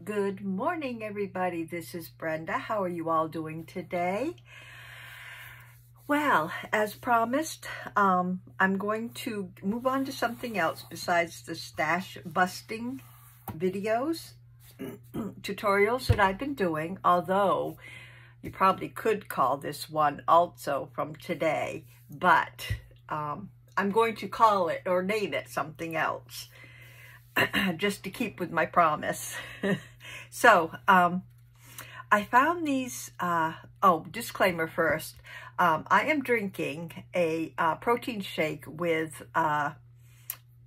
Good morning, everybody. This is Brenda. How are you all doing today? Well, as promised, I'm going to move on to something else besides the stash busting videos, tutorials that I've been doing, although you probably could call this one also from today, but I'm going to call it or name it something else. Just to keep with my promise. So, I found these, disclaimer first. I am drinking a protein shake with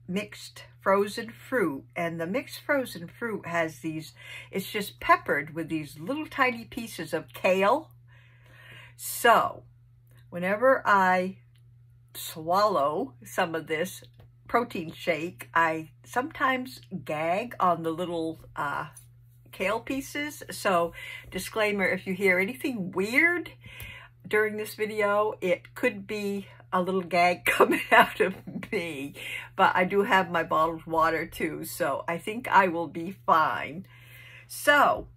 mixed frozen fruit. And the mixed frozen fruit has these, it's just peppered with these little tiny pieces of kale. So, whenever I swallow some of this protein shake, I sometimes gag on the little kale pieces. So disclaimer, if you hear anything weird during this video, it could be a little gag coming out of me, but I do have my bottled water too, so I think I will be fine. So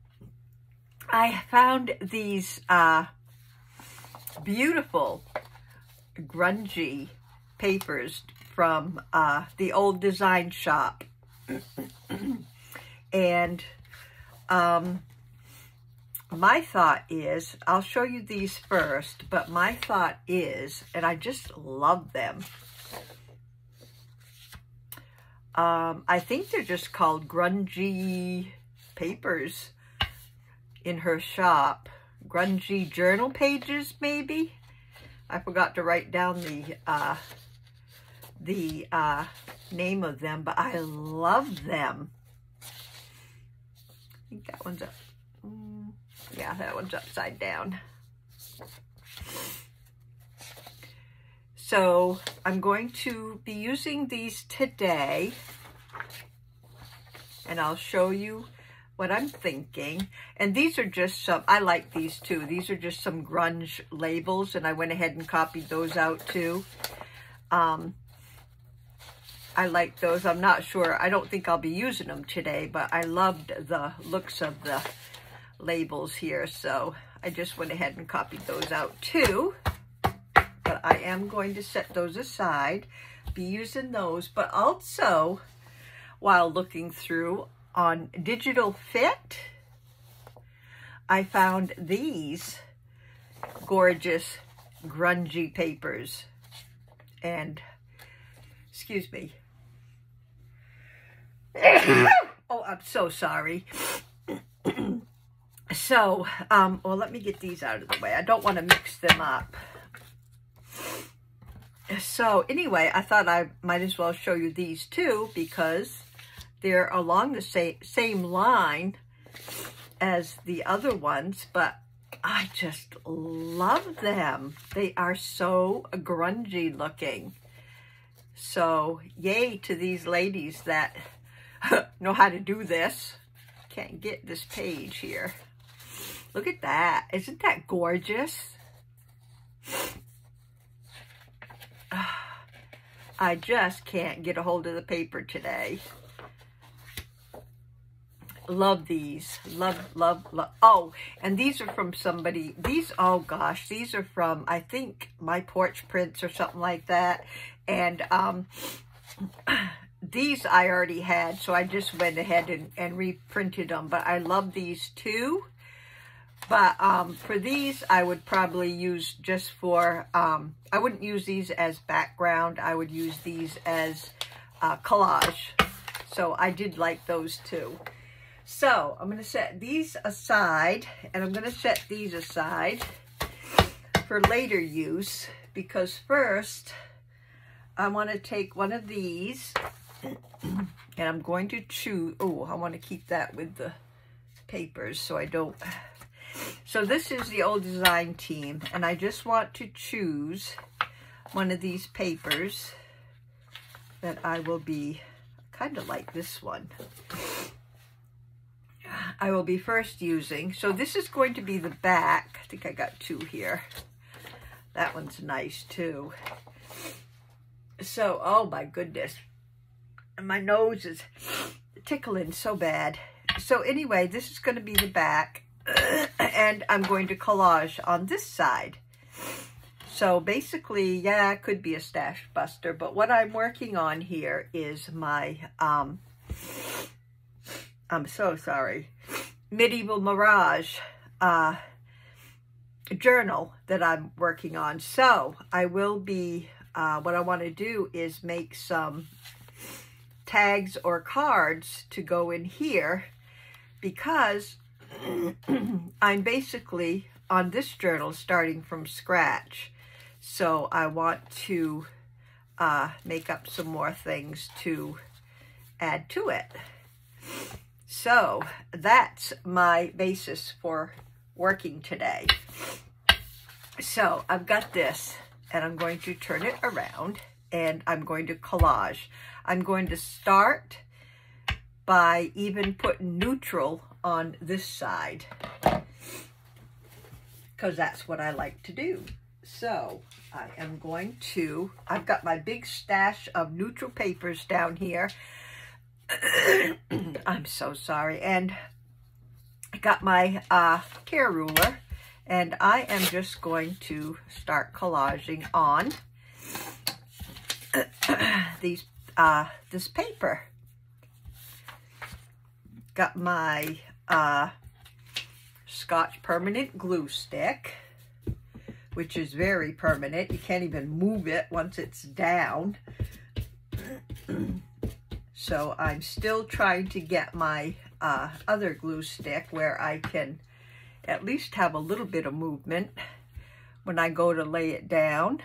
I found these beautiful grungy papers from the old design shop. And my thought is, I'll show you these first, but my thought is, and I just love them. I think they're just called grungy papers in her shop. Grungy journal pages, maybe? I forgot to write down the name of them, but I love them. I think that one's up. Yeah, that one's upside down. So I'm going to be using these today, and I'll show you what I'm thinking. And these are just some, I like these too. These are just some grunge labels, and I went ahead and copied those out too. I like those. I'm not sure. I don't think I'll be using them today, but I loved the looks of the labels here. So I just went ahead and copied those out too. But I am going to set those aside, be using those. But also, while looking through on Digital Fit, I found these gorgeous grungy papers. And, excuse me. Oh, I'm so sorry. So, well, let me get these out of the way. I don't want to mix them up. So, anyway, I thought I might as well show you these too, because they're along the same line as the other ones, but I just love them. They are so grungy looking. So, yay to these ladies that know how to do this. Can't get this page here. Look at that. Isn't that gorgeous? I just can't get a hold of the paper today. Love these. Love, love, love. Oh, and these are from somebody. These, oh gosh, these are from, I think, My Porch Prints or something like that. And these I already had, so I just went ahead and reprinted them. But I love these too. But for these, I would probably use just for, I wouldn't use these as background. I would use these as collage. So I did like those too. So I'm going to set these aside, and I'm going to set these aside for later use, because first I want to take one of these, and I'm going to choose, oh, I want to keep that with the papers so I don't. So this is the old design team, and I just want to choose one of these papers that I will be, kind of like this one, I will be first using. So this is going to be the back. I think I got two here. That one's nice too. So, oh my goodness. My nose is tickling so bad. So anyway, this is going to be the back, and I'm going to collage on this side. So basically, yeah, it could be a stash buster, but what I'm working on here is my, I'm so sorry, Medieval Mirage journal that I'm working on. So I will be, what I want to do is make some tags or cards to go in here, because I'm basically on this journal starting from scratch. So I want to make up some more things to add to it. So that's my basis for working today. So I've got this, and I'm going to turn it around, and I'm going to collage. I'm going to start by even putting neutral on this side, because that's what I like to do. So I am going to, I've got my big stash of neutral papers down here. I'm so sorry. And I got my care ruler, and I am just going to start collaging on these this paper. Got my Scotch permanent glue stick, which is very permanent. You can't even move it once it's down. So I'm still trying to get my other glue stick where I can at least have a little bit of movement when I go to lay it down.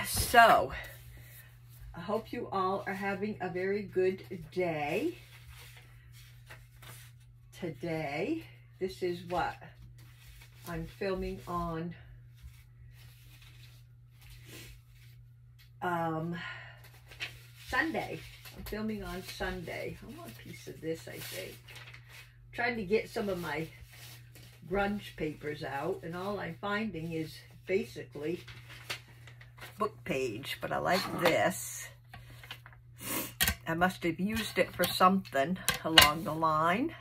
So I hope you all are having a very good day. Today, this is what I'm filming on Sunday. I'm filming on Sunday. I want a piece of this, I think. I'm trying to get some of my grunge papers out, and all I'm finding is basically book page, but I like this. I must have used it for something along the line.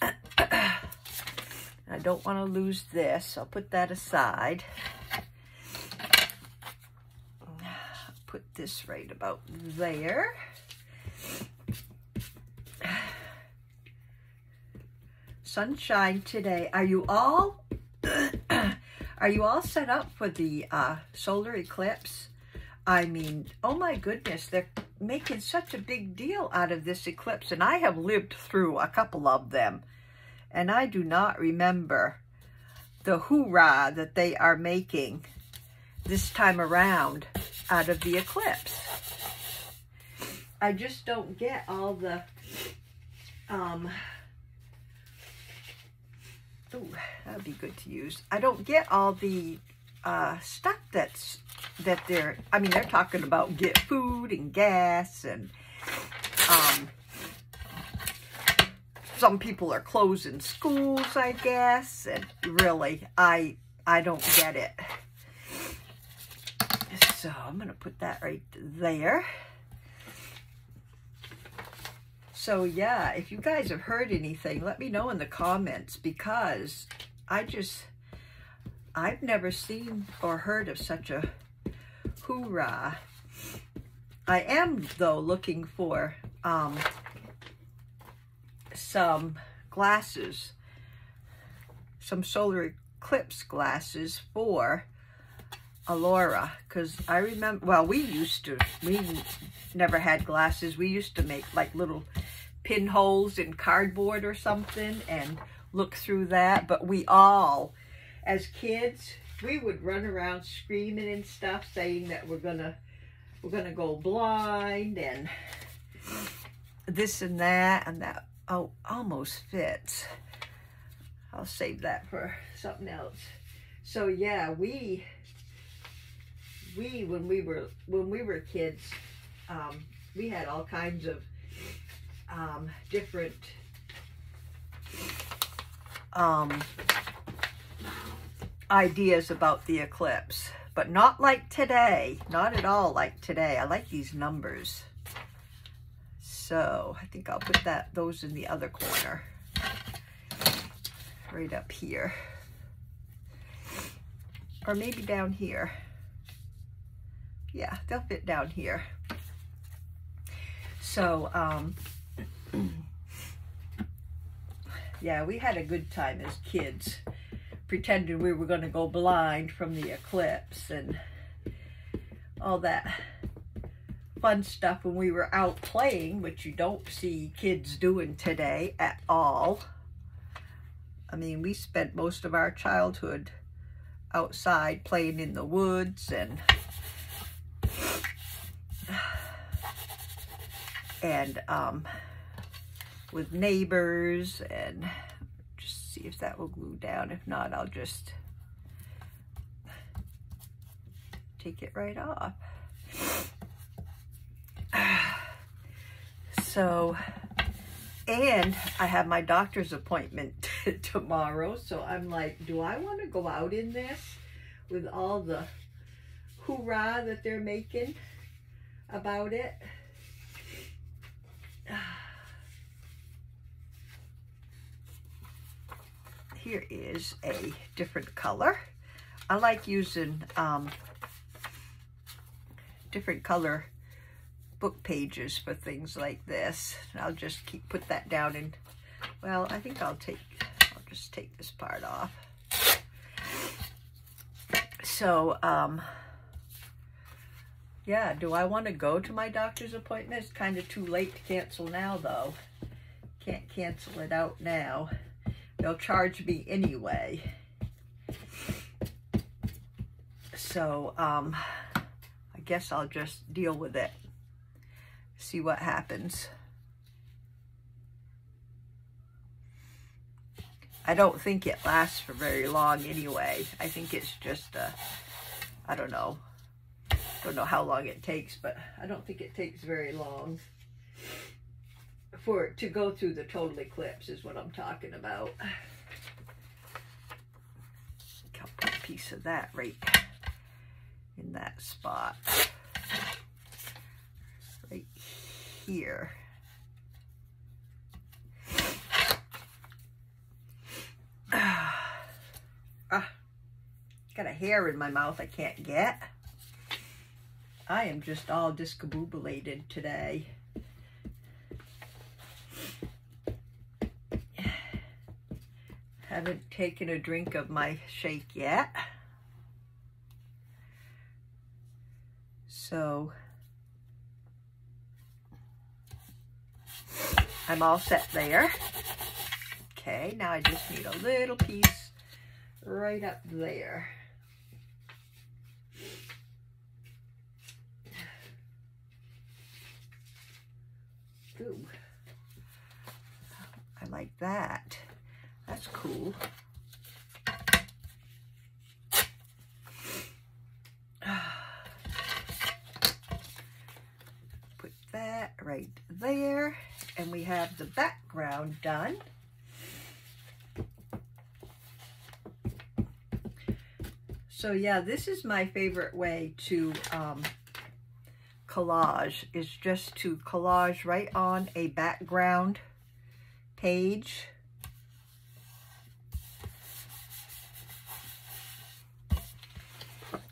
I don't want to lose this. I'll put that aside. Put this right about there. Sunshine today. Are you all set up for the solar eclipse? I mean, oh my goodness, they're making such a big deal out of this eclipse, and I have lived through a couple of them, and I do not remember the hoorah that they are making this time around out of the eclipse. I just don't get all the ooh, that would be good to use. I don't get all the stuff that they're, I mean, they're talking about get food and gas, and some people are closing schools, I guess, and really, I don't get it. So I'm going to put that right there. So yeah, if you guys have heard anything, let me know in the comments, because I've never seen or heard of such a hoorah. I am, though, looking for some glasses, some solar eclipse glasses for Alora, because I remember, well, we never had glasses. We used to make like little pinholes in cardboard or something and look through that. But we all, as kids, we would run around screaming and stuff, saying that we're gonna go blind and this and that, and that, oh, almost fits. I'll save that for something else. So yeah, we when we were kids, we had all kinds of different ideas about the eclipse, but not like today. Not at all like today. I like these numbers. So I think I'll put those in the other corner. Right up here. Or maybe down here. Yeah, they'll fit down here. So, yeah, we had a good time as kids, pretending we were going to go blind from the eclipse and all that fun stuff when we were out playing, which you don't see kids doing today at all. I mean, we spent most of our childhood outside playing in the woods and with neighbors, and just see if that will glue down. If not, I'll just take it right off. So, and I have my doctor's appointment tomorrow, so I'm like, do I want to go out in this with all the hoorah that they're making about it? Here is a different color. I like using different color book pages for things like this. I'll just put that down in, well, I think I'll just take this part off. So, yeah, do I want to go to my doctor's appointment? It's kind of too late to cancel now, though. Can't cancel it out now. They'll charge me anyway. So, I guess I'll just deal with it. See what happens. I don't think it lasts for very long anyway. I think it's just, I don't know. Don't know how long it takes, but I don't think it takes very long for it to go through the total eclipse is what I'm talking about. I'll put a piece of that right in that spot. Right here. Got a hair in my mouth I can't get. I am just all discombobulated today. Haven't taken a drink of my shake yet. So I'm all set there. Okay, now I just need a little piece right up there. Ooh, I like that. That's cool. Put that right there, and we have the background done. So yeah, this is my favorite way to collage, is just to collage right on a background page.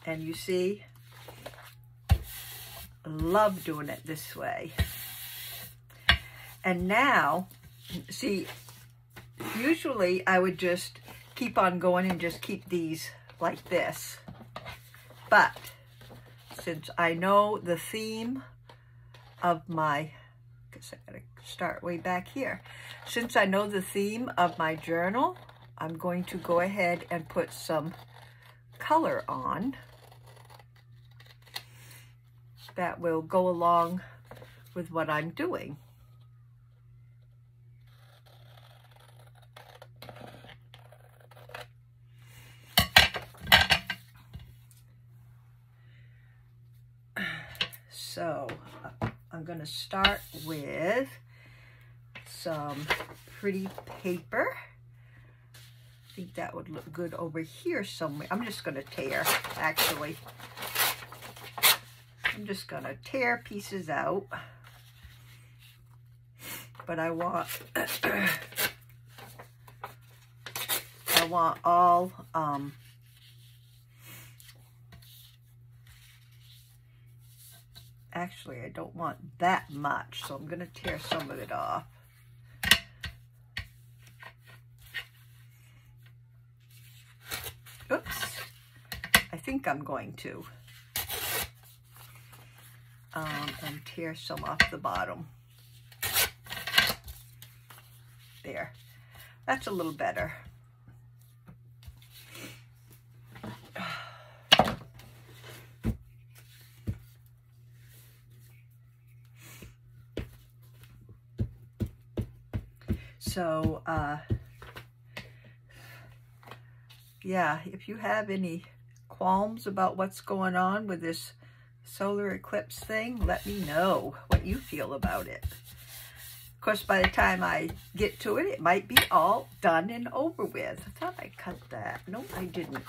And you see, love doing it this way. And now, see, usually I would just keep on going and just keep these like this. But since I know the theme of my, I guess I gotta start way back here. Since I know the theme of my journal, I'm going to go ahead and put some color on that will go along with what I'm doing. So I'm going to start with some pretty paper. I think that would look good over here somewhere. I'm just going to tear, actually. I'm just going to tear pieces out. But I want, I want all, actually, I don't want that much, so I'm going to tear some of it off. Oops. I think I'm going to. And tear some off the bottom. There. That's a little better. So, yeah, if you have any qualms about what's going on with this solar eclipse thing, let me know what you feel about it. Of course, by the time I get to it, it might be all done and over with. I thought I cut that. No, I didn't.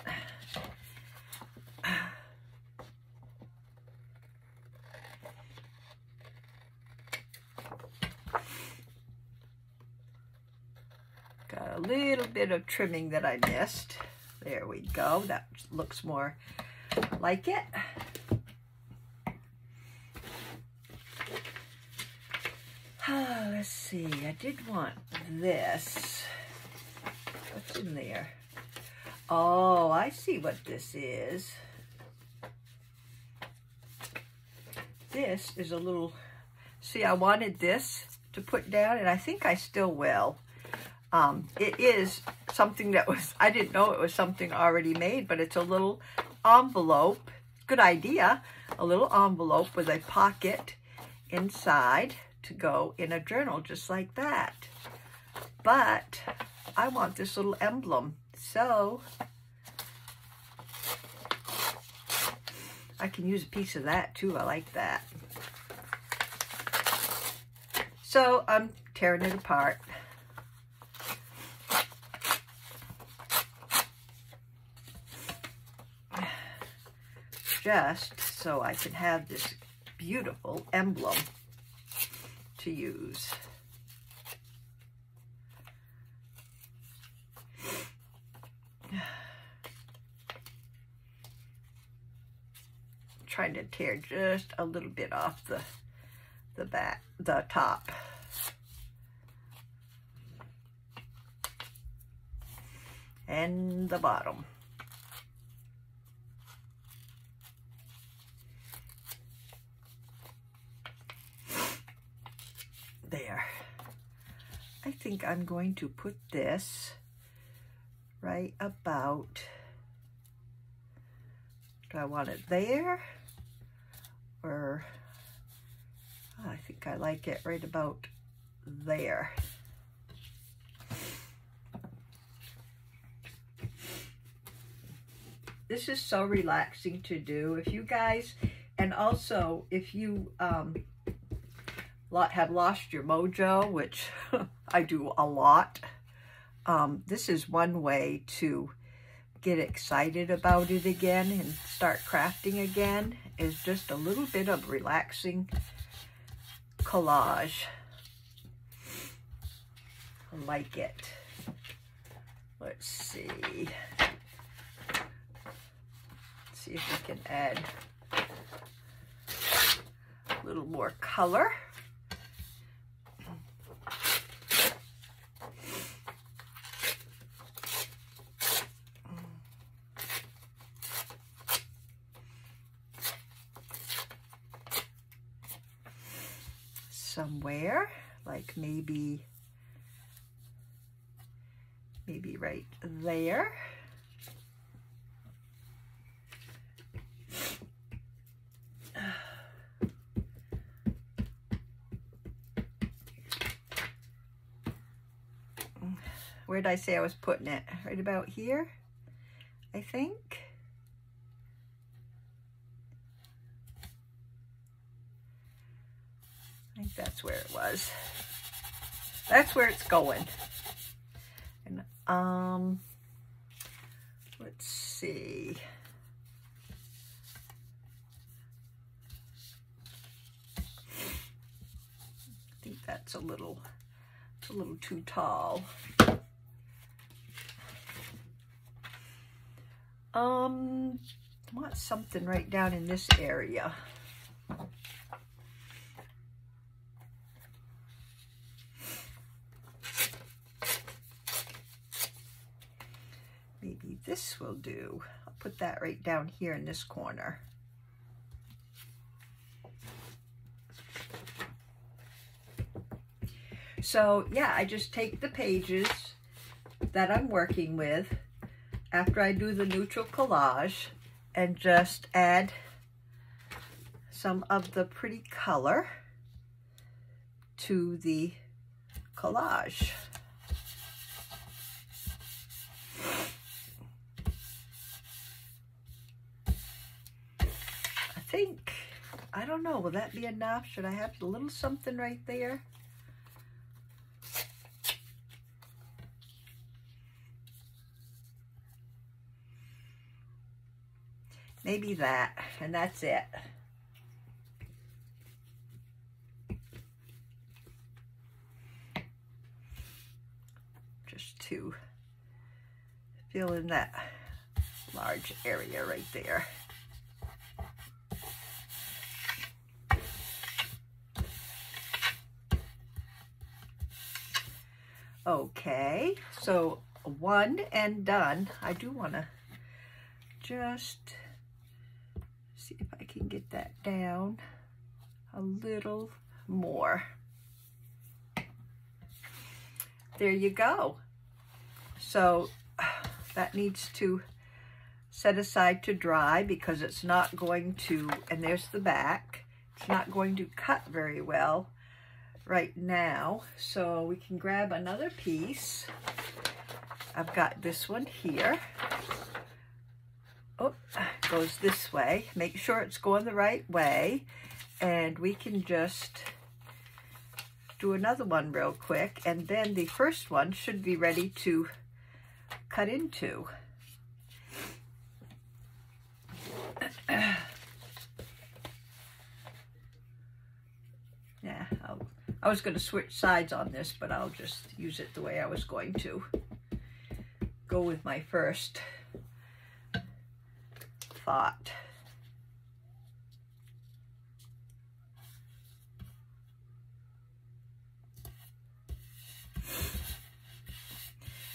Got a little bit of trimming that I missed. There we go. That looks more like it. Let's see. I did want this. What's in there? Oh, I see what this is. This is a little... See, I wanted this to put down, and I think I still will. It is something that was, I didn't know it was something already made, but it's a little envelope. Good idea. A little envelope with a pocket inside to go in a journal just like that. But I want this little emblem, so I can use a piece of that too. I like that. So I'm tearing it apart. Just so I can have this beautiful emblem to use. Trying to tear just a little bit off the top. And the bottom. There. I think I'm going to put this right about, do I want it there? Or, oh, I think I like it right about there. This is so relaxing to do. If you guys, and also if you have lost your mojo, which I do a lot, this is one way to get excited about it again and start crafting again, is just a little bit of relaxing collage. I like it. Let's see. See if we can add a little more color. Somewhere, like maybe right there. Where did I say I was putting it? Right about here, I think. I think that's where it was. That's where it's going. And let's see. I think that's a little too tall. I want something right down in this area. Maybe this will do. I'll put that right down here in this corner. So yeah, I just take the pages that I'm working with after I do the neutral collage and just add some of the pretty color to the collage. I don't know, will that be enough? Should I have a little something right there? Maybe that, and that's it. Just to fill in that large area right there. Okay, so one and done. I do want to just see if I can get that down a little more. There you go. So that needs to set aside to dry because it's not going to, and there's the back, it's not going to cut very well right now. So we can grab another piece. I've got this one here. Oh, goes this way. Make sure it's going the right way. And we can just do another one real quick. And then the first one should be ready to cut into. Yeah, I was going to switch sides on this, but I'll just use it the way I was going to. Go with my first thought.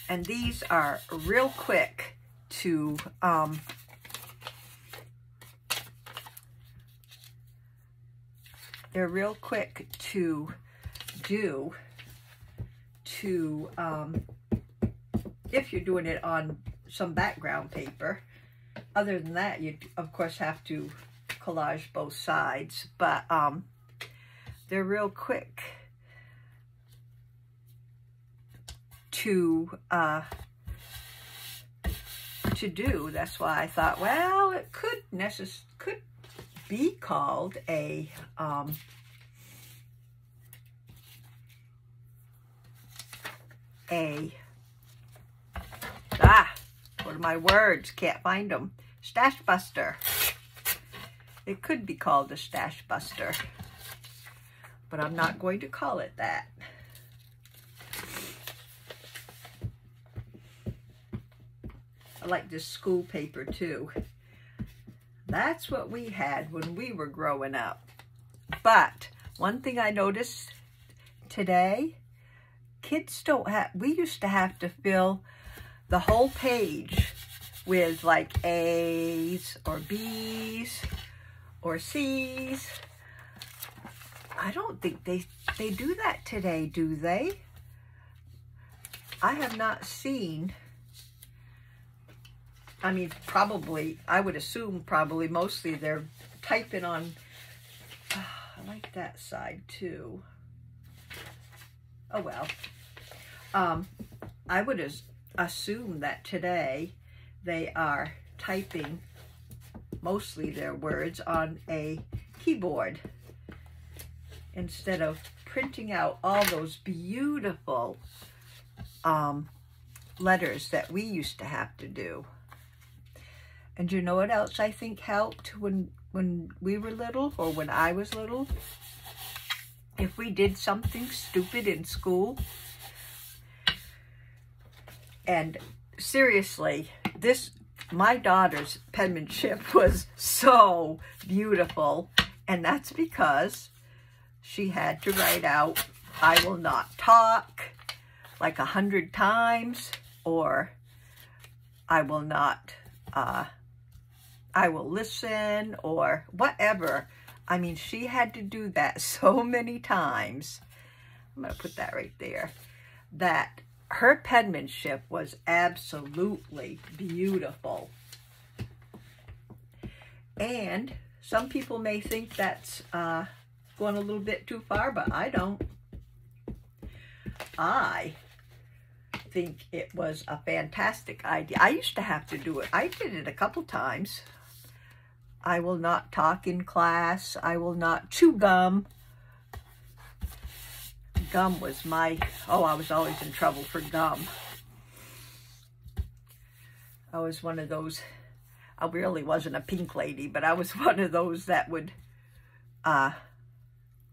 And these are real quick to they're real quick to do if you're doing it on some background paper. Other than that, you of course have to collage both sides, but they're real quick to do. That's why I thought, well, it could be called a what are my words? Can't find them. Stash buster. It could be called a stash buster, but I'm not going to call it that. I like this school paper too. That's what we had when we were growing up. But one thing I noticed today, kids don't have, we used to have to fill the whole page with like A's or B's or C's. I don't think they do that today, do they? I have not seen, I mean, probably, I would assume probably mostly they're typing on, I like that side too. Oh well. I would assume that today they are typing mostly their words on a keyboard instead of printing out all those beautiful letters that we used to have to do. And you know what else I think helped when we were little, or when I was little? If we did something stupid in school, and seriously, my daughter's penmanship was so beautiful, and that's because she had to write out, "I will not talk," like 100 times, or "I will not, I will listen," or whatever. I mean, she had to do that so many times. I'm going to put that right there. That her penmanship was absolutely beautiful. And some people may think that's going a little bit too far, but I don't. I think it was a fantastic idea. I used to have to do it. I did it a couple times. I will not talk in class. I will not chew gum. Gum was I was always in trouble for gum. I was one of those, I really wasn't a pink lady, but I was one of those that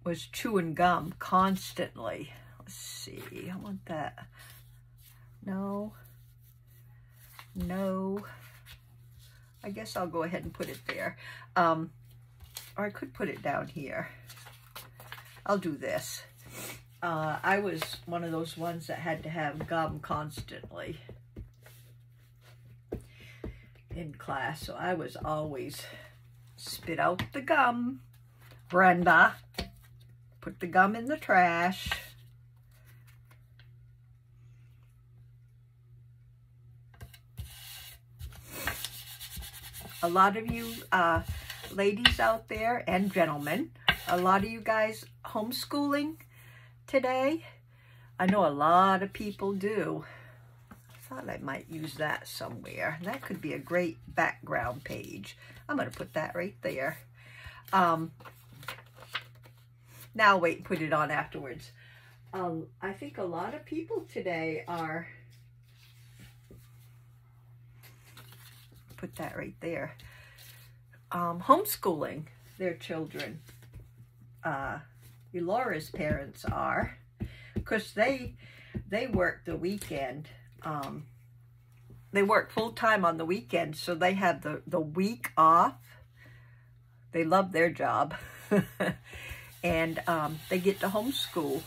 was chewing gum constantly. Let's see, I want that. No. I guess I'll go ahead and put it there. Or I could put it down here. I'll do this. I was one of those ones that had to have gum constantly in class, so I was always spit out the gum. Brenda, put the gum in the trash. A lot of you ladies out there and gentlemen, a lot of you guys homeschooling today. I know a lot of people do. I thought I might use that somewhere. That could be a great background page. I'm going to put that right there. Now I'll wait and put it on afterwards. I think a lot of people today are, put that right there, homeschooling their children. Laura's parents are, because they work the weekend. They work full-time on the weekend, so they have the week off. They love their job. And they get to homeschool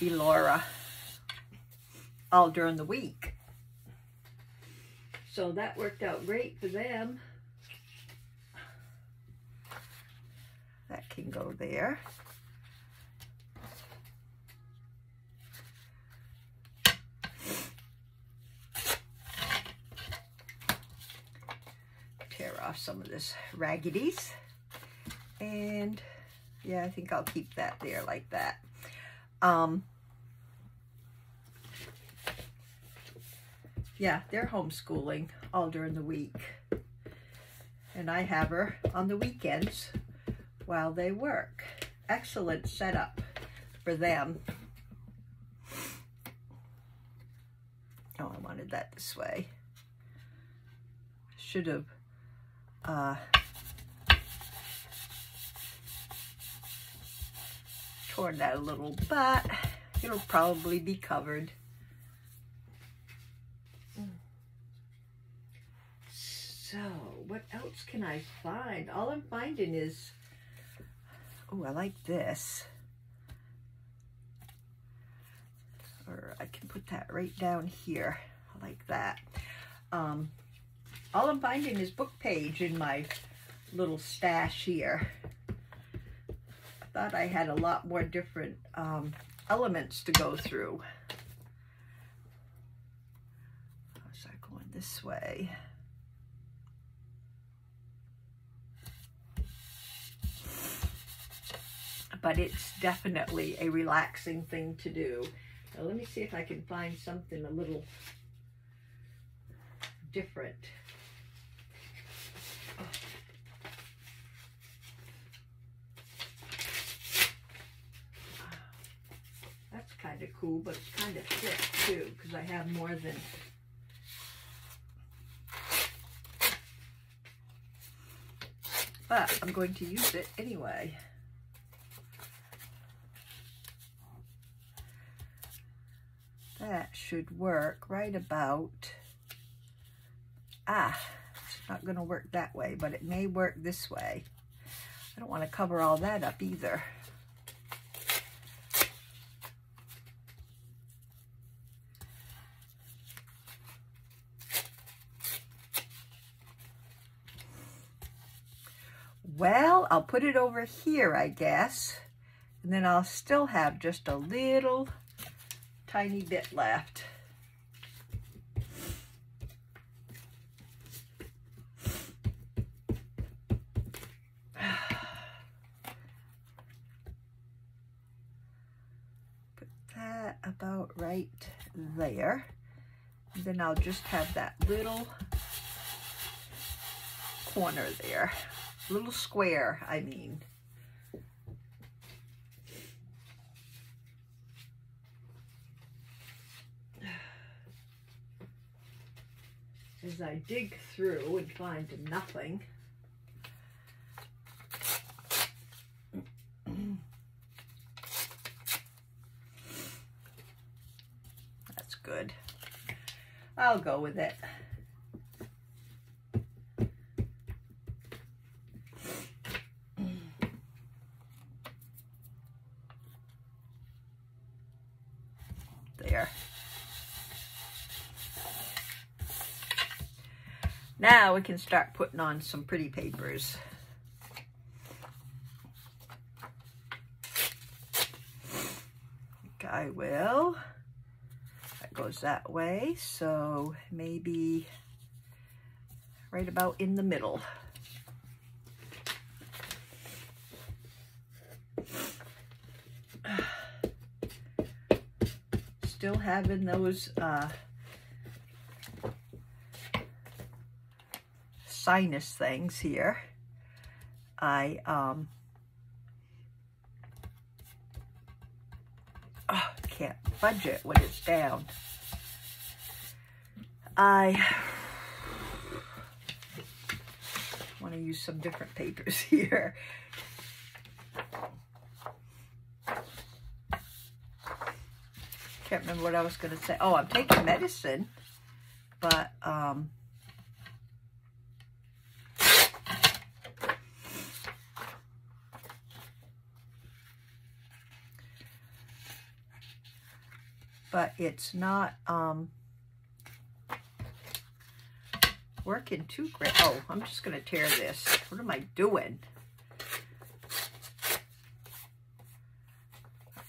Laura all during the week. So that worked out great for them. That can go there. Tear off some of this raggities. And yeah, I think I'll keep that there like that. Yeah, they're homeschooling all during the week. And I have her on the weekends while they work. Excellent setup for them. Oh, I wanted that this way. Should have torn that a little, but it'll probably be covered. So, what else can I find? All I'm finding is, oh, I like this. Or I can put that right down here. I like that. All I'm finding is book page in my little stash here. I thought I had a lot more different elements to go through. How's that going this way? But it's definitely a relaxing thing to do. Now let me see if I can find something a little different. Oh. That's kind of cool, but it's kind of thick too, because I have more than but I'm going to use it anyway. That should work right about, it's not going to work that way, but it may work this way. I don't want to cover all that up either. Well, I'll put it over here, I guess, and then I'll still have just a little tiny bit left. Put that about right there. And then I'll just have that little corner there. Little square, I mean. As I dig through and find nothing, that's good. I'll go with it. There. Now we can start putting on some pretty papers. I will. That goes that way, so maybe right about in the middle. Still having those sinus things here. I can't fudge it when it's down. I want to use some different papers here. Can't remember what I was going to say. Oh, I'm taking medicine, but it's not working too great. Oh, I'm just going to tear this. What am I doing?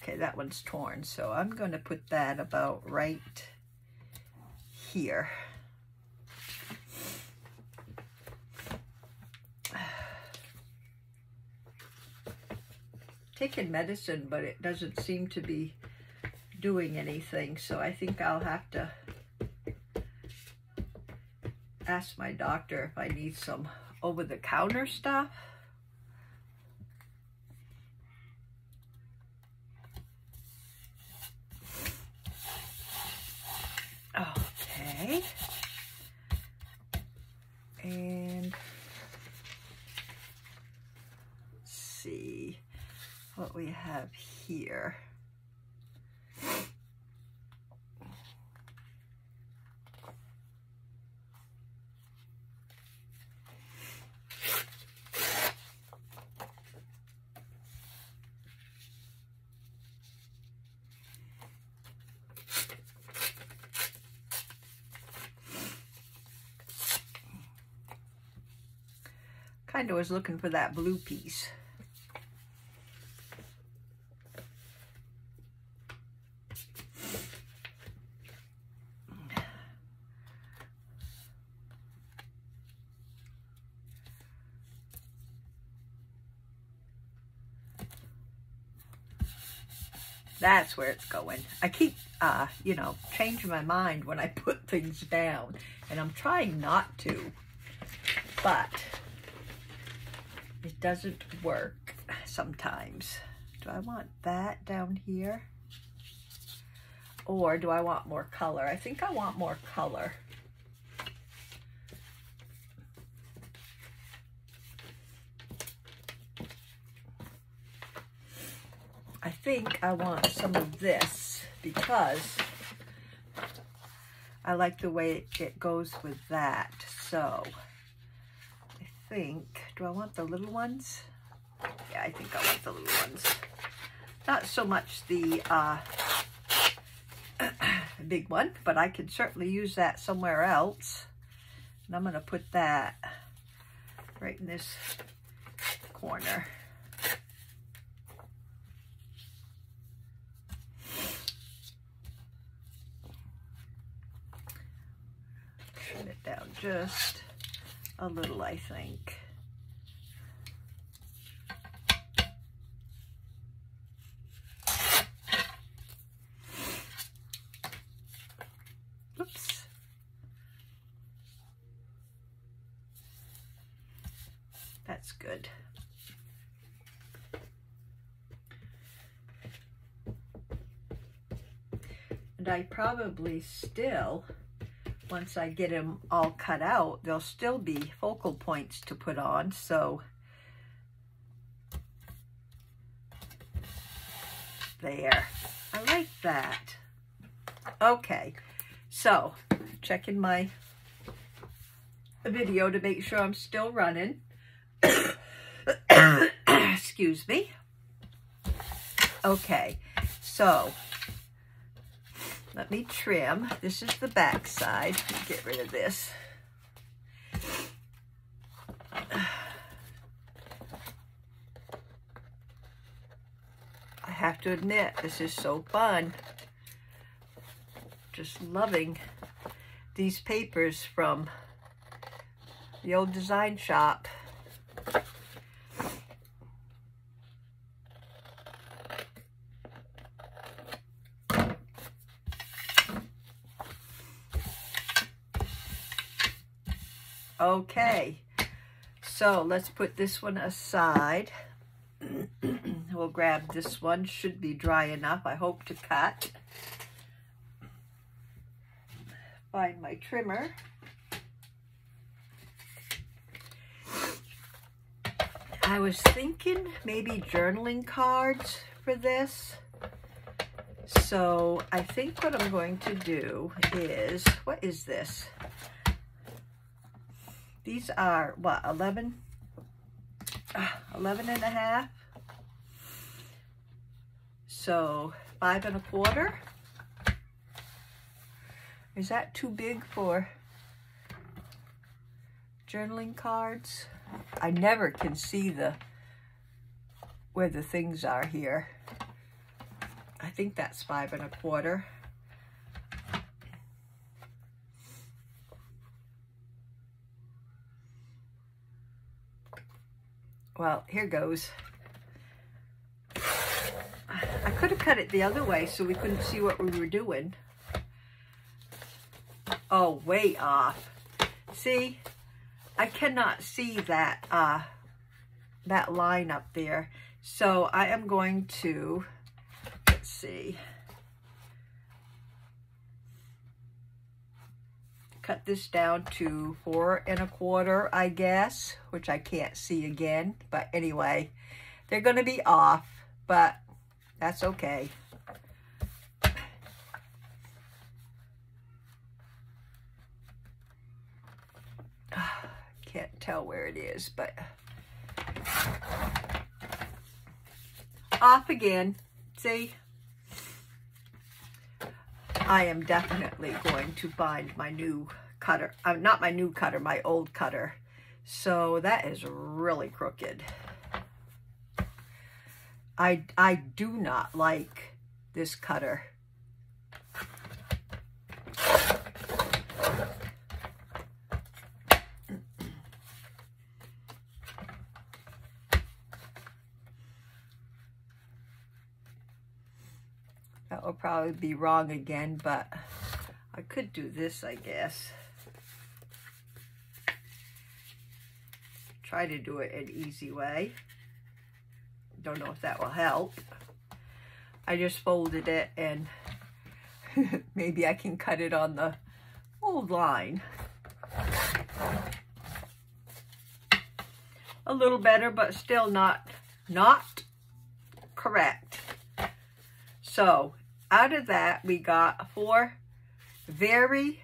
Okay, that one's torn, so I'm going to put that about right here. Taking medicine, but it doesn't seem to be doing anything, so I think I'll have to ask my doctor if I need some over-the-counter stuff. Okay. And let's see what we have here. Kind of was looking for that blue piece. That's where it's going. I keep, you know, changing my mind when I put things down, and I'm trying not to, but it doesn't work sometimes. Do I want that down here? Or do I want more color? I think I want more color. I think I want some of this because I like the way it goes with that. So I think, do I want the little ones? Yeah, I think I want the little ones. Not so much the big one, but I could certainly use that somewhere else. And I'm going to put that right in this corner. Trim it down just a little, I think. Oops. That's good. And I probably still, once I get them all cut out, there'll still be focal points to put on. So there, I like that. Okay, so checking my video to make sure I'm still running. Excuse me. Okay, so let me trim. This is the back side. Get rid of this. I have to admit, this is so fun. Just loving these papers from the old design shop. Okay, so let's put this one aside. We'll grab this one. Should be dry enough, I hope, to cut. Find my trimmer. I was thinking maybe journaling cards for this. So I think what I'm going to do is, what is this? These are, what, 11 and a half? So 5 1/4. Is that too big for journaling cards? I never can see where the things are here. I think that's 5 1/4. Well, here goes. I could have cut it the other way so we couldn't see what we were doing. Oh, way off. See, I cannot see that that line up there. So I am going to, let's see, cut this down to 4 1/4, I guess, which I can't see again. But anyway, they're going to be off, but that's okay. Can't tell where it is, but off again. See? I am definitely going to find my new cutter. Not my new cutter, my old cutter. So that is really crooked. I do not like this cutter. That will probably be wrong again, but I could do this, I guess. Try to do it an easy way. Don't know if that will help. I just folded it and maybe I can cut it on the old line. A little better, but still not correct. So out of that, we got 4 very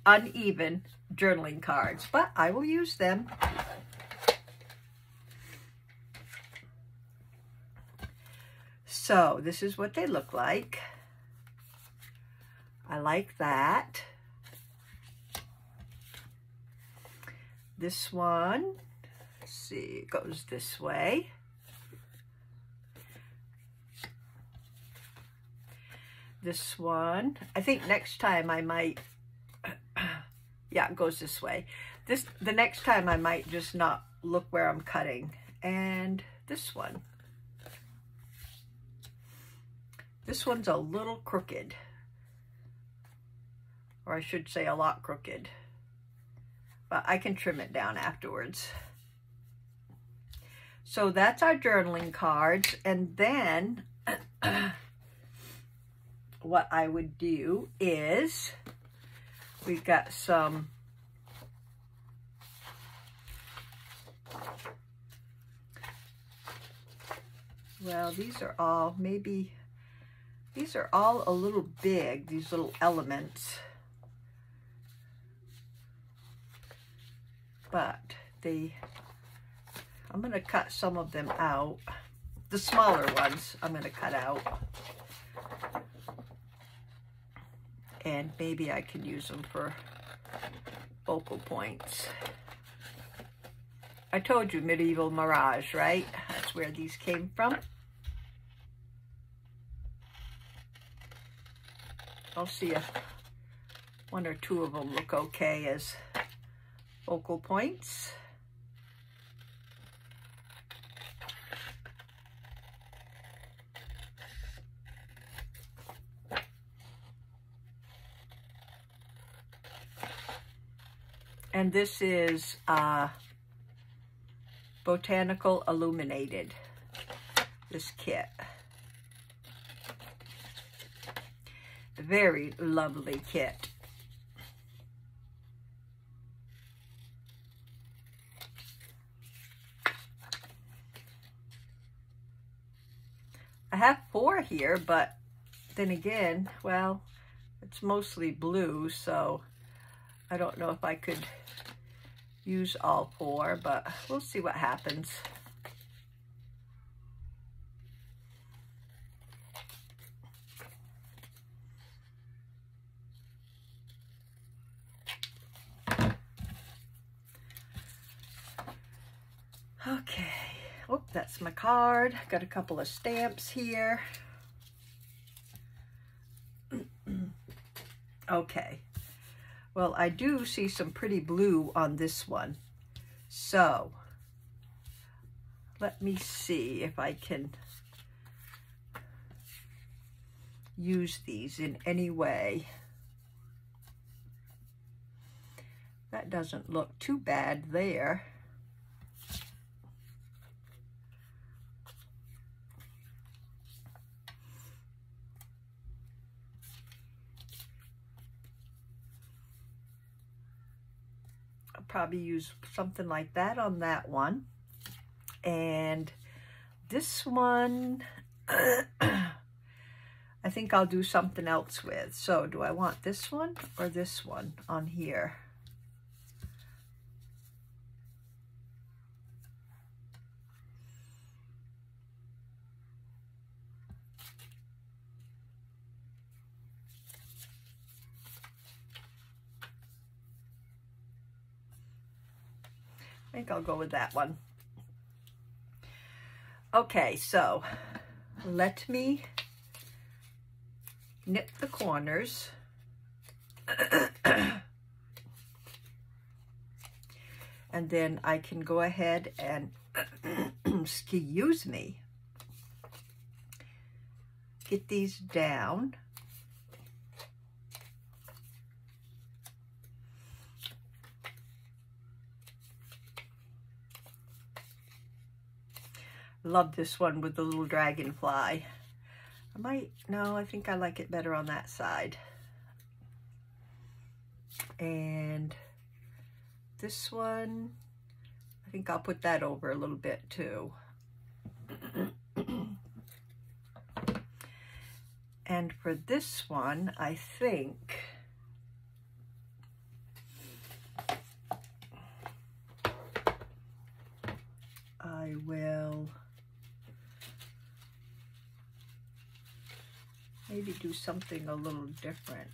uneven journaling cards, but I will use them. So this is what they look like. I like that. This one, let's see, it goes this way. This one, I think next time I might, yeah, it goes this way. The next time I might just not look where I'm cutting. And this one. This one's a little crooked. Or I should say a lot crooked. But I can trim it down afterwards. So that's our journaling cards. And then what I would do is we've got some well, these are all maybe these are all a little big, these little elements. But I'm going to cut some of them out. The smaller ones I'm going to cut out. And maybe I can use them for focal points. I told you, Medieval Mirage, right? That's where these came from. I'll see if 1 or 2 of them look okay as focal points. And this is Botanical Illuminated, this kit. Very lovely kit. I have 4 here, but then again, well, it's mostly blue, so I don't know if I could use all 4, but we'll see what happens. Okay, oh, that's my card. Got a couple of stamps here. Okay, well, I do see some pretty blue on this one. So, let me see if I can use these in any way. That doesn't look too bad there. Probably use something like that on that one. And this one, I think I'll do something else with. So do I want this one or this one on here? I think I'll go with that one. Okay, so let me nip the corners. And then I can go ahead and, excuse me, get these down. Love this one with the little dragonfly. I think I like it better on that side. And this one, I think I'll put that over a little bit too. And for this one, I think I will maybe do something a little different.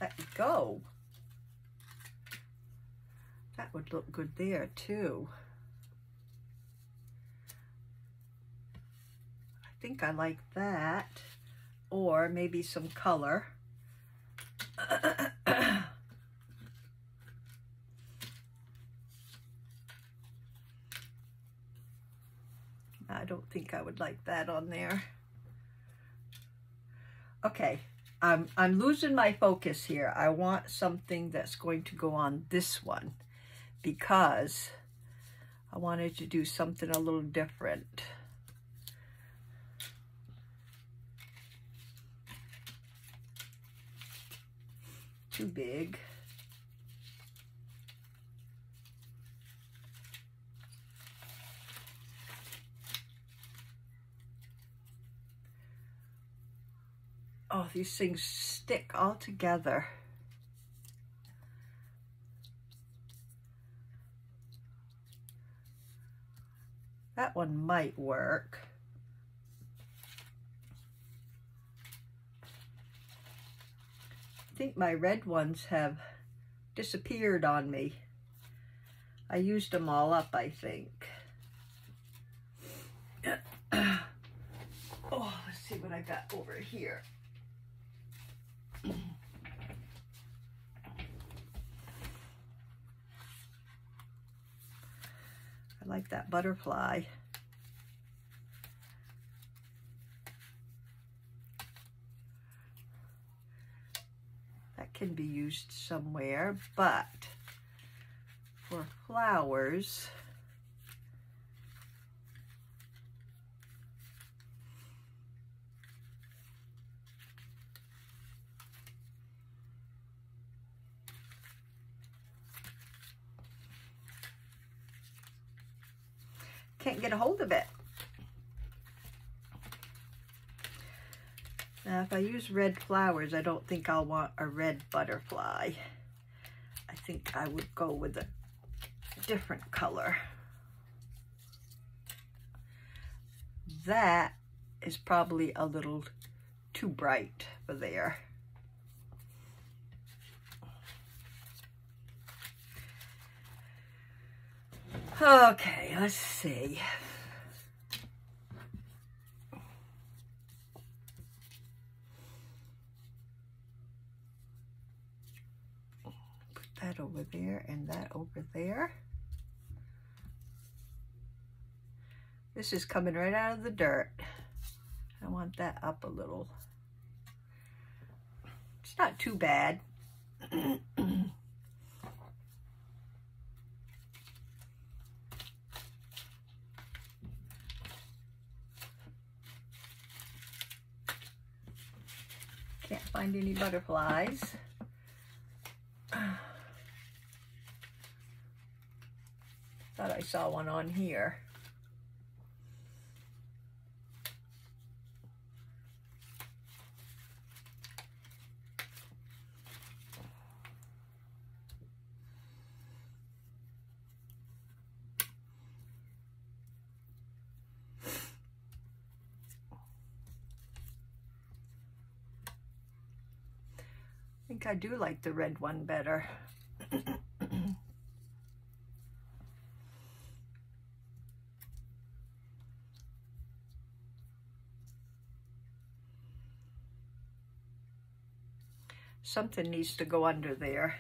Let it go. That would look good there too. I think I like that. Or maybe some color. I don't think I would like that on there. Okay, I'm losing my focus here. I want something that's going to go on this one because I wanted to do something a little different. Too big. Oh, these things stick all together. That one might work. I think my red ones have disappeared on me. I used them all up, I think. Oh, let's see what I got over here. I like that butterfly. That can be used somewhere, but for flowers, can't get a hold of it. Now, if I use red flowers, I don't think I'll want a red butterfly. I think I would go with a different color. That is probably a little too bright for there. Okay, let's see. Put that over there and that over there. This is coming right out of the dirt. I want that up a little. It's not too bad. Can't find any butterflies. Thought I saw one on here. I think I do like the red one better. Something needs to go under there.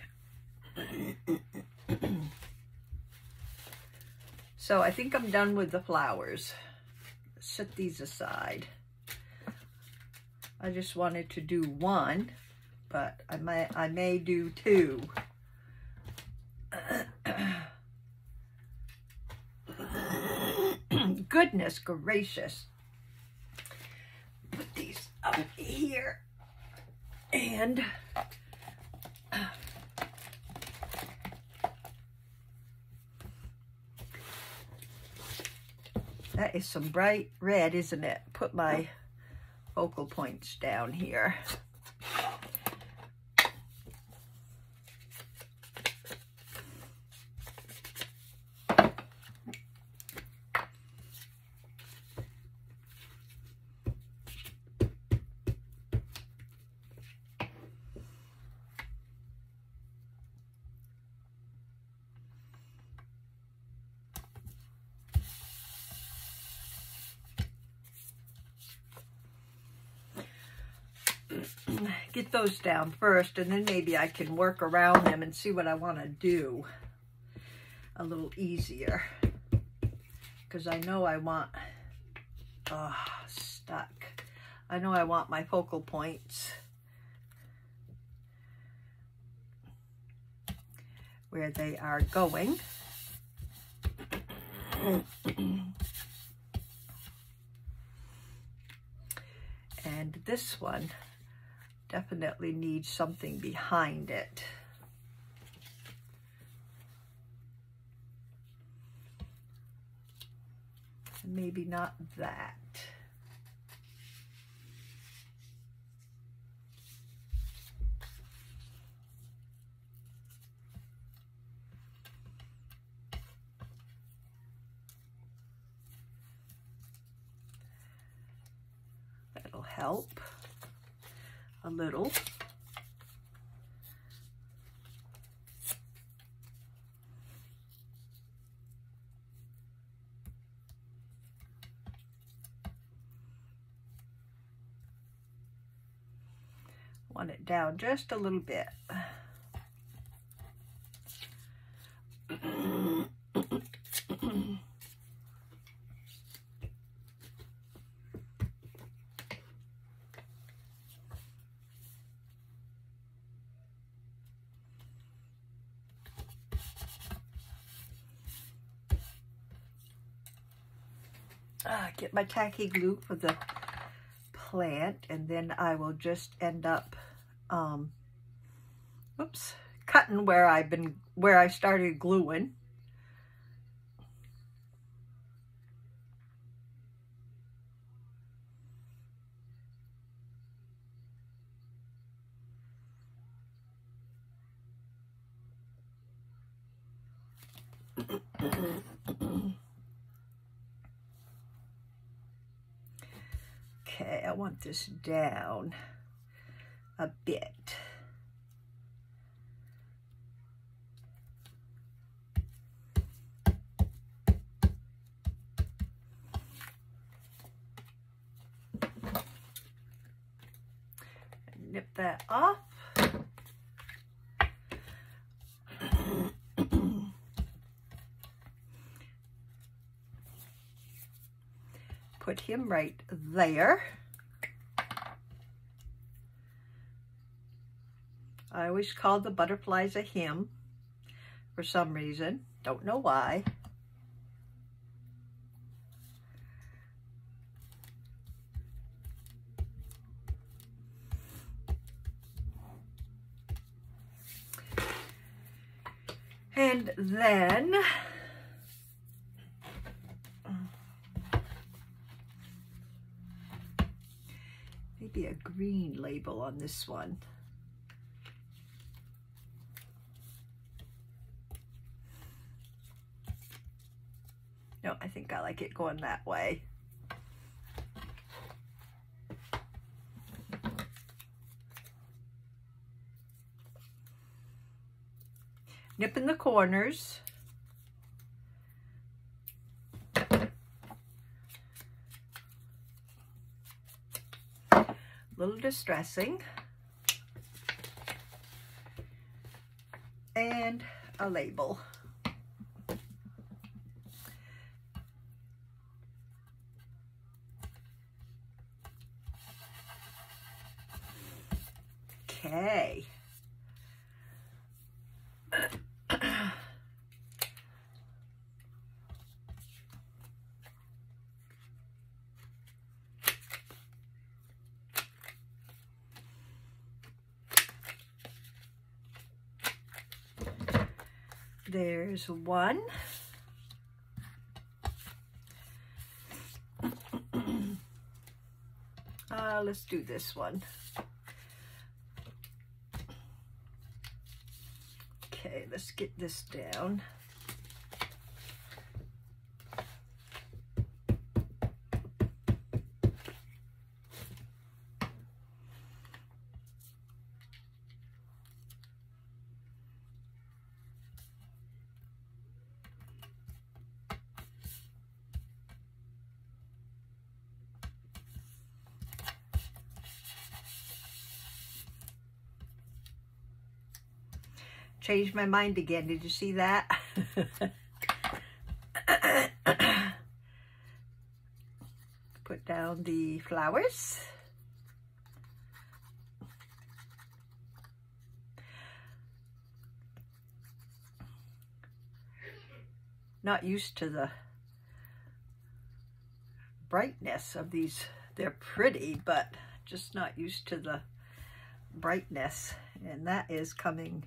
So I think I'm done with the flowers. Set these aside. I just wanted to do one, but I may do two. Goodness gracious. Put these up here and that is some bright red, isn't it? Put my focal points down here. Get those down first, and then maybe I can work around them and see what I want to do a little easier, because I know I want stuck. I know I want my focal points where they are going. And this one definitely needs something behind it. Maybe not that. That'll help a little. Want it down just a little bit. Get my tacky glue for the plant, and then I will just end up cutting where I started gluing. Okay, I want this down a bit. Nip that off. Put him right there. I always call the butterflies a him for some reason. Don't know why. And then maybe a green label on this one. No, I think I like it going that way. Nip in the corners. A little distressing. And a label. Okay. There's one. Let's do this one. Okay, let's get this down. Changed my mind again. Did you see that? Put down the flowers. Not used to the brightness of these. They're pretty, but just not used to the brightness. And that is coming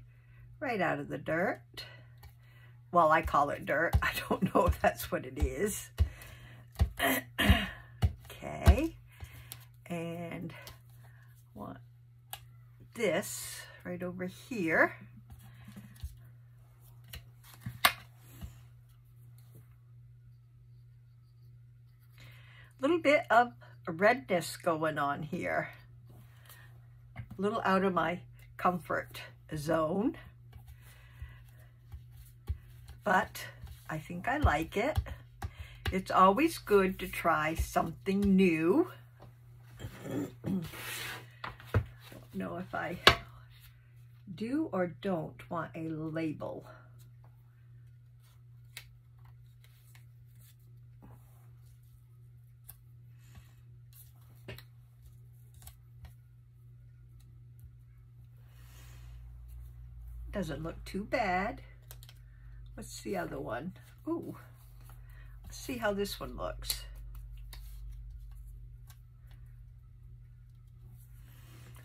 right out of the dirt. Well, I call it dirt. I don't know if that's what it is. Okay. And want this right over here. A little bit of redness going on here. A little out of my comfort zone. But I think I like it. It's always good to try something new. Don't know if I do or don't want a label. Doesn't look too bad. What's the other one? Ooh, let's see how this one looks.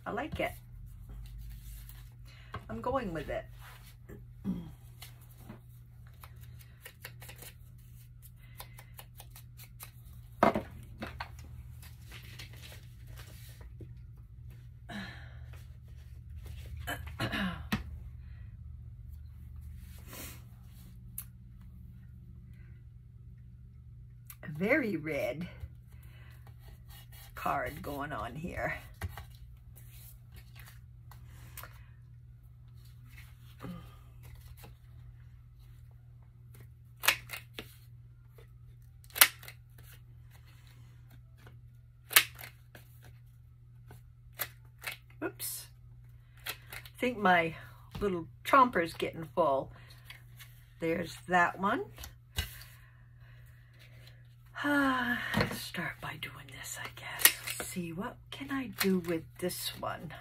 I like it. I'm going with it. Very red card going on here. Oops. I think my little chomper's getting full. There's that one. Let's start by doing this, I guess. Let's see, what can I do with this one?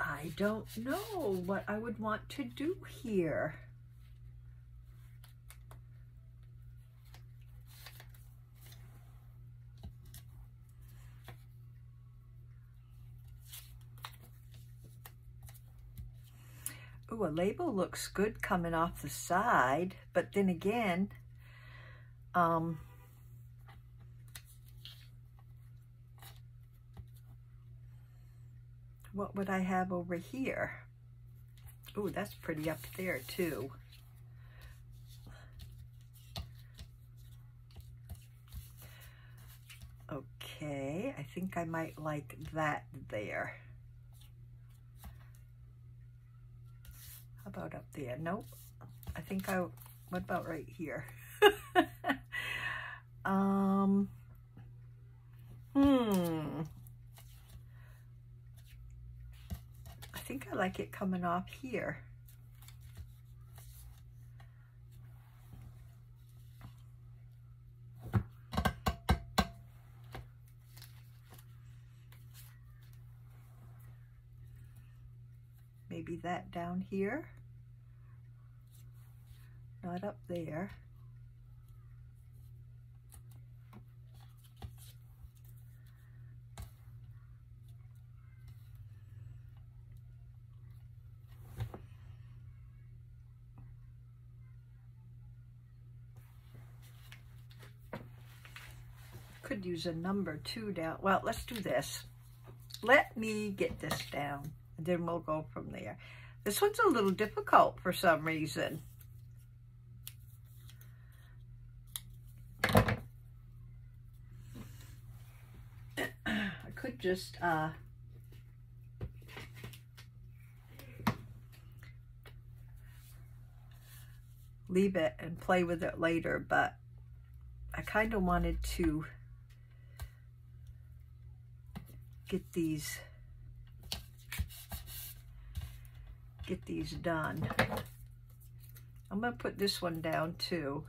I don't know what I would want to do here. Ooh, a label looks good coming off the side, but then again, what would I have over here? Ooh, that's pretty up there too. Okay, I think I might like that there. How about up there? Nope. I think what about right here? I think I like it coming off here. Maybe that down here. Not up there. Could use a number 2 down. Well, let's do this. Let me get this down, and then we'll go from there. This one's a little difficult for some reason. I could just leave it and play with it later, but I kind of wanted to get these done. I'm going to put this one down too.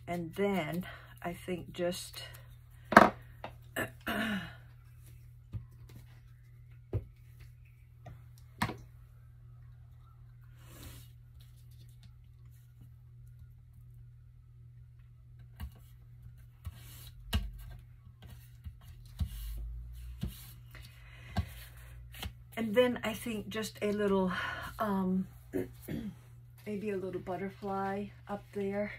And then I think just and then I think just a little, maybe a little butterfly up there.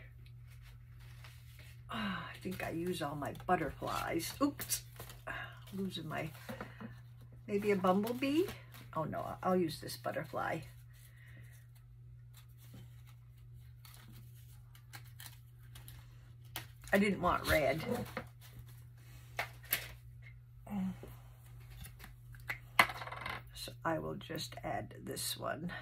Oh, I think I use all my butterflies. Oops, losing my, maybe a bumblebee. Oh no, I'll use this butterfly. I didn't want red. So I will just add this one.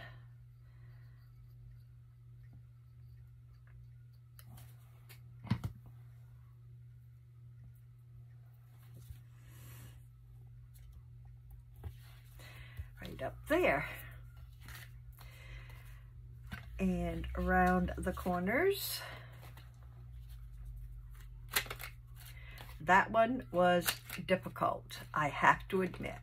Right up there. And around the corners. That one was difficult, I have to admit.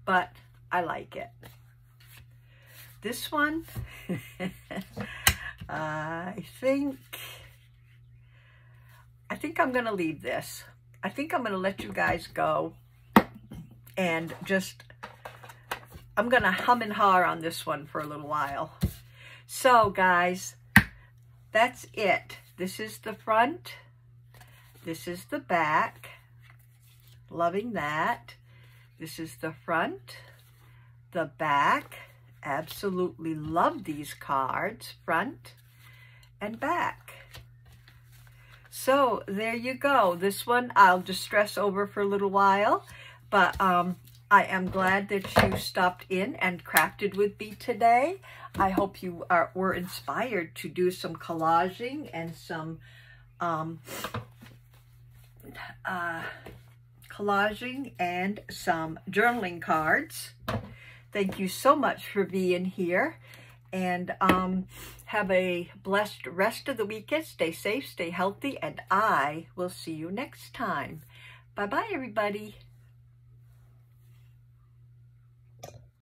But I like it. This one, I think I'm gonna leave this. I think I'm gonna let you guys go and just, I'm gonna hum and haw on this one for a little while. So guys, that's it. This is the front. This is the back. Loving that. This is the front, the back. Absolutely love these cards, front and back. So there you go. This one I'll just stress over for a little while, but I am glad that you stopped in and crafted with me today. I hope you were inspired to do some collaging and some journaling cards. Thank you so much for being here, and have a blessed rest of the weekend. Stay safe, stay healthy, and I will see you next time. Bye-bye, everybody.